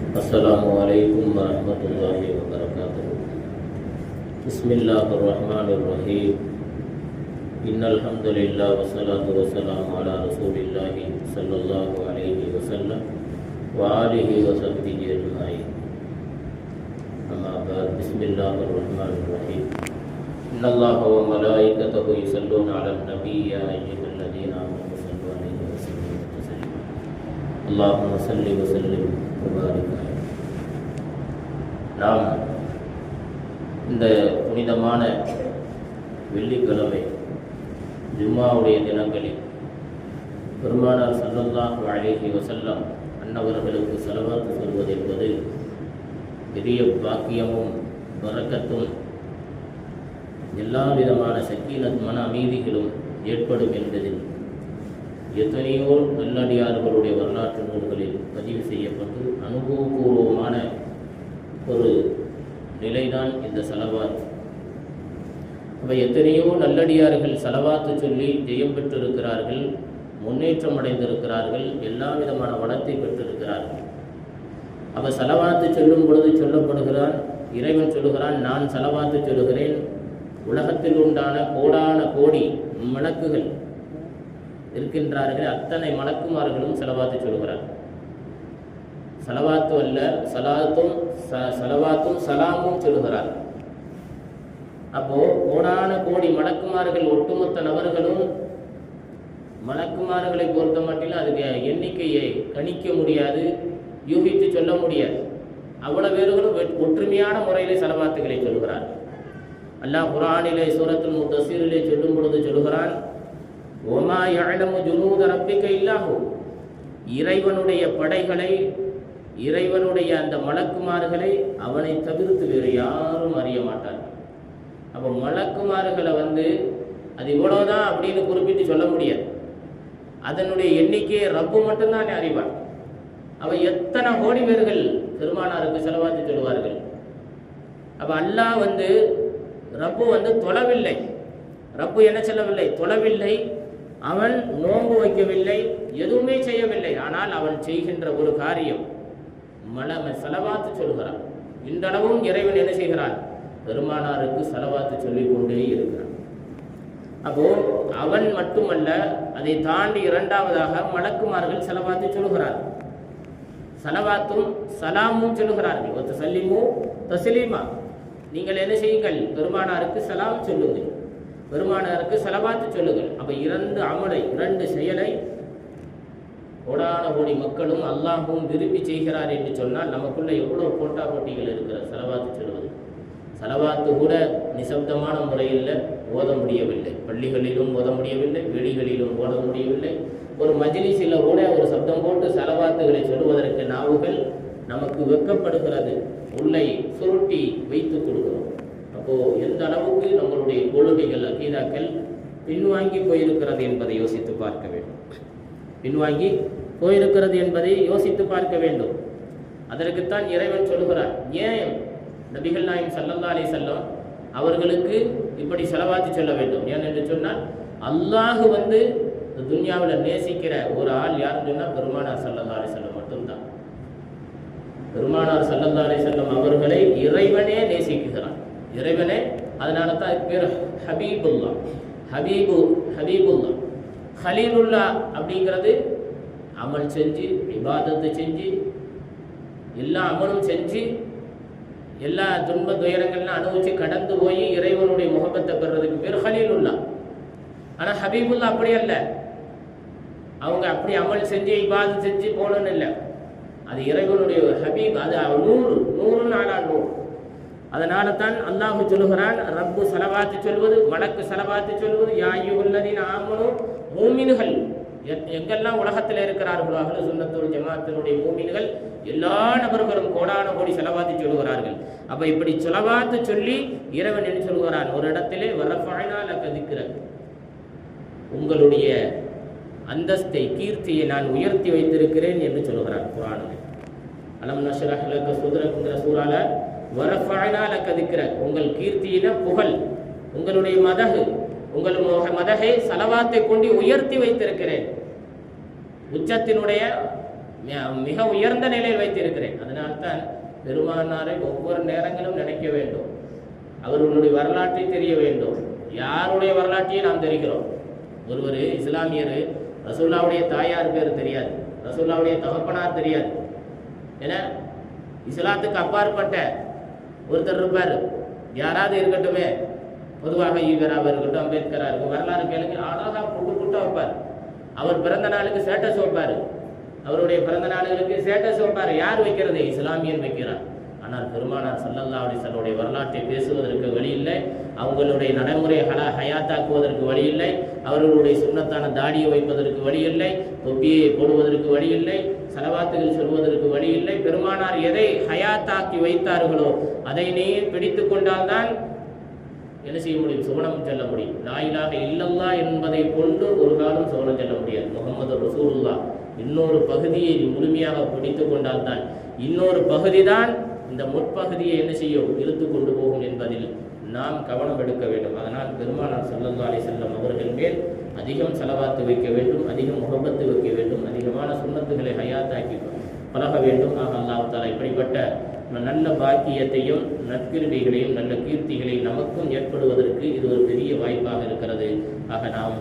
Assalamualaikum warahmatullahi wabarakatuh. Bismillahirrahmanirrahim. Innal hamdalillah wassalatu wassalamu ala Rasulillah sallallahu alaihi wasallam wa alihi wa sahbihi ajma'in. Amma ba'd. Bismillahirrahmanirrahim. Innallaha wa malaikatahu yusalluna 'alan nabiy ya ayyuhalladhina amanu sallu 'alaihi wa sallimu taslima. Allahumma salli wa sallim wa barik. நாம் இந்த புனிதமான வெள்ளிக்கிழமை ஜும்மாவுடைய தினங்களில் பெருமானார் ஸல்லல்லாஹு அலைஹி வஸல்லம் அன்னவர்களுக்கு ஸலவாத் சொல்வது என்பது பெரிய பாக்கியமும் பரக்கத்தும் எல்லா விதமான சக்கீனத் மன அமைதிகளும் ஏற்படும் என்பதில் எத்தனையோ நல்லடியார்களுடைய வரலாற்று நூல்களில் பதிவு செய்யப்பட்டு அனுபவபூர்வமான ஒரு நிலைதான் இந்த ஸலவாத். அப்போ எத்தனையோ நல்லடியார்கள் ஸலவாத்து சொல்லி ஜெயம் பெற்றிருக்கிறார்கள், முன்னேற்றம் அடைந்திருக்கிறார்கள், எல்லா விதமான வளத்தை பெற்றிருக்கிறார்கள். அப்போ ஸலவாத்து சொல்லும் பொழுது சொல்லப்படுகிறான், இறைவன் சொல்லுகிறான், நான் ஸலவாத்து சொல்லுகிறேன். உலகத்தில் உண்டான கோடான கோடி மலக்குகள் இருக்கின்றார்கள், அத்தனை மலக்குமார்களும் ஸலவாத்து சொல்லுகிறார். ஸலவாத்து அல்ல, ஸலவாத்தும் சலாமும் சொல்லுகிறார். அப்போ கோடான கோடி மலக்குமார்கள் ஒட்டுமொத்த நபர்களும் மலக்குமார்களை பொறுத்த மட்டில் அதுக்கு எண்ணிக்கையை கணிக்க முடியாது, யூகித்து சொல்ல முடியாது. அவ்வளவு பேர்களும் ஒற்றுமையான முறையிலே ஸலவாத்துகளை சொல்கிறார். அல்லாஹ் குர்ஆனிலே சூரத்துல் முத்தஸிரிலே சொல்லும் பொழுது சொல்கிறான், வமா யஅலமு ஜுனூத ரப்பிக இல்லாஹு, இறைவனுடைய படைகளை, இறைவனுடைய அந்த மலக்குமார்களை அவனை தவிர்த்து வேறு யாரும் அறிய மாட்டார். அப்போ மலக்குமார்களை அது இவ்வளோதான் அப்படின்னு குறிப்பிட்டு சொல்ல முடியாது. அதனுடைய எண்ணிக்கையை ரப்பு மட்டும்தான் அறிவார். அவ எத்தனை கோடி பேர்கள் பெருமானாருக்கு ஸலவாத்து சொல்லுவார்கள். அப்போ அல்லாஹ் ரப்பு தொழவில்லை. ரப்பு என்ன சொல்லவில்லை? தொழவில்லை. அவன் நோன்பு வைக்கவில்லை, எதுவுமே செய்யவில்லை. ஆனால் அவன் செய்கின்ற ஒரு காரியம் ஸலவாத்து சொல்கிறான். இன்றளவும் இறைவன் என்ன செய்கிறான்? பெருமானாருக்கு ஸலவாத்து சொல்லிக் கொண்டே இருக்கிறான். அப்போ அவன் மட்டுமல்ல, அதை தாண்டி இரண்டாவதாக மலக்குமார்கள் ஸலவாத்து சொல்கிறார்கள். ஸலவாத்தும் சலாமும் சொல்கிறார்கள். ஒத்த சல்லிமு தஸ்லீமா, நீங்கள் என்ன செய்யுங்கள்? பெருமானாருக்கு சலாம் சொல்லுங்கள், பெருமானாருக்கு ஸலவாத்து சொல்லுங்கள். அப்போ இரண்டு செயலை கோடான கோடி மக்களும் அல்லாஹும் விரும்பி செய்கிறார் என்று சொன்னால் நமக்குள்ள எவ்வளோ போட்டா போட்டிகள் இருக்கிற ஸலவாத்து சொல்வது. ஸலவாத்து கூட நிசப்தமான முறையில் ஓத முடியவில்லை, பள்ளிகளிலும் ஓத முடியவில்லை, வெளிகளிலும் ஓத முடியவில்லை. ஒரு மஜ்லிஸில் கூட ஒரு சப்தம் போட்டு ஸலவாத்துகளை சொல்வதற்கு நாவுகள் நமக்கு வெட்கப்படுகிறது, உள்ளே சுருட்டி வைத்து கொடுக்கிறோம். அப்போது எந்த அளவுக்கு நம்மளுடைய கொள்கைகள், அகீதாக்கள் பின்வாங்கி போயிருக்கிறது என்பதை யோசித்து பார்க்க வேண்டும். பின்வாங்கி போயிருக்கிறது என்பதை யோசித்து பார்க்க வேண்டும். அதற்குத்தான் இறைவன் சொல்கிறார், ஏன் நபிகள் நாயகம் ஸல்லல்லாஹு அலைஹி வஸல்லம் அவர்களுக்கு இப்படி ஸலவாத்து சொல்ல வேண்டும்? ஏனென்று சொன்னால் அல்லாஹ் துன்யாவில் நேசிக்கிற ஒரு ஆள் யாருன்னு சொன்னால் பெருமானார் ஸல்லல்லாஹு அலைஹி வஸல்லம் மட்டும்தான். பெருமானார் ஸல்லல்லாஹு அலைஹி வஸல்லம் அவர்களை இறைவனே நேசிக்கிறான். இறைவனே, அதனால தான் அதுக்கு பேர் ஹபீபுல்லா. ஹபீபுல்லா ஹலீலுல்லா அப்படிங்கிறது அமல் செஞ்சு, இபாதத்து செஞ்சு, எல்லா அமலும் செஞ்சு, எல்லா துன்ப துயரங்கள்லாம் அனுபவிச்சு கடந்து போய் இறைவனுடைய முகப்பத்தை பெறுறதுக்கு பேர் ஹலீலுல்லா. ஆனால் ஹபீபுல்லா அப்படி அல்ல. அவங்க அப்படி அமல் செஞ்சு இபாதத்து செஞ்சு போகணும்னு இல்லை. அது இறைவனுடைய ஹபீப், அது நூறு நாளா நூறு. அதனால தான் அல்லாஹ் சொல்லுகிறான், ரப்பு ஸலவாத்து சொல்வது, மலக்கு ஸலவாத்து சொல்வது, யா அய்யுஹல்லதீன ஆமனு, மூமின்கள் எங்கெல்லாம் உலகத்தில் இருக்கிறார்களோ அஹ்லு சுன்னத்துல் ஜமாஅத்தினுடைய மூமின்கள் எல்லா நபர்களும் கோடான கோடி ஸலவாத்து சொல்லுகிறார்கள். அப்போ இப்படி ஸலவாத்து சொல்லி இறைவன் என்ன சொல்கிறான்? ஒரு இடத்திலே வரஃபஅனா லக திக்ரக், உங்களுடைய அந்தஸ்தை, கீர்த்தியை நான் உயர்த்தி வைத்திருக்கிறேன் என்று சொல்கிறான் குர்ஆனில். அலம் நஷ்ரஹ் லக ஸத்ரக்ங்கிற சூறால வரஃபஅனா லக திக்ரக், உங்கள் கீர்த்தியின புகழ், உங்களுடைய மதஹு, உங்கள் மதஹை ஸலவாத்தை கொண்டு உயர்த்தி வைத்திருக்கிறேன். உச்சத்தினுடைய மிக உயர்ந்த நிலையில் வைத்திருக்கிறேன். அதனால்தான் பெருமானாரை ஒவ்வொரு நேரங்களும் நினைக்க வேண்டும், அவர்களுடைய வரலாற்றை தெரிய வேண்டும். யாருடைய வரலாற்றையும் நாம் தெரிகிறோம். ஒருவர் இஸ்லாமியர், ரசூல்லாவுடைய தாயார் பேர் தெரியாது, ரசூல்லாவுடைய தகப்பனார் தெரியாது. ஏன்னா இஸ்லாத்துக்கு அப்பாற்பட்ட ஒருத்தர் இருப்பார், யாராவது இருக்கட்டுமே, பொதுவாக ஈவராக இருக்கட்டும், அம்பேத்கராக இருக்கும், வரலாறு கேளுங்க, அழகாக புட்டாக வைப்பார். அவர் பிறந்த நாளுக்கு ஸ்டேட்டஸ் வைப்பார், அவருடைய பிறந்த நாளுகளுக்கு ஸ்டேட்டஸ் வைப்பார். யார் வைக்கிறது? இஸ்லாமியன் வைக்கிறார். ஆனால் பெருமானார் ஸல்லல்லாஹு அலைஹி வஸல்லம் வரலாற்றை பேசுவதற்கு வழி இல்லை, அவங்களுடைய நடைமுறை ஹயாத்தாக்குவதற்கு வழி இல்லை, அவர்களுடைய சுன்னத்தான தாடியை வைப்பதற்கு வழி இல்லை, தொப்பியை போடுவதற்கு வழி இல்லை, சலவாத்துகள் சொல்வதற்கு வழி இல்லை. பெருமானார் எதை ஹயாத்தாக்கி வைத்தார்களோ அதை நீ பிடித்து கொண்டால்தான் என்ன செய்ய முடியும்? சுவனம் செல்ல முடியும். லா இலாஹ இல்லல்லாஹ் என்பதை கொண்டு ஒரு காலம் சுவனம் செல்ல முடியாது. முஹம்மது ரசூலுல்லாஹ் இன்னொரு பகுதியை முழுமையாக பிடித்து கொண்டால்தான், இன்னொரு பகுதி தான் இந்த முற்பகுதியை என்ன செய்யும்? இழுத்து கொண்டு போகும் என்பதில் நாம் கவனம் எடுக்க வேண்டும். அதனால் பெருமானார் ஸல்லல்லாஹு அலைஹி வஸல்லம் அவர்கள் மேல் அதிகம் செலவாத்து வைக்க வேண்டும், அதிகம் முகப்பத்து வைக்க வேண்டும், அதிகமான சுன்னத்துகளை ஹயாத்தாக்கி பழக வேண்டும். ஆக அல்லாஹ் தஆலா இப்படிப்பட்ட நல்ல பாக்கியத்தையும் நற்கிருபைகளையும் நல்ல கீர்த்திகளையும் நமக்கும் ஏற்படுவதற்கு இது ஒரு பெரிய வாய்ப்பாக இருக்கிறது. ஆக நாம்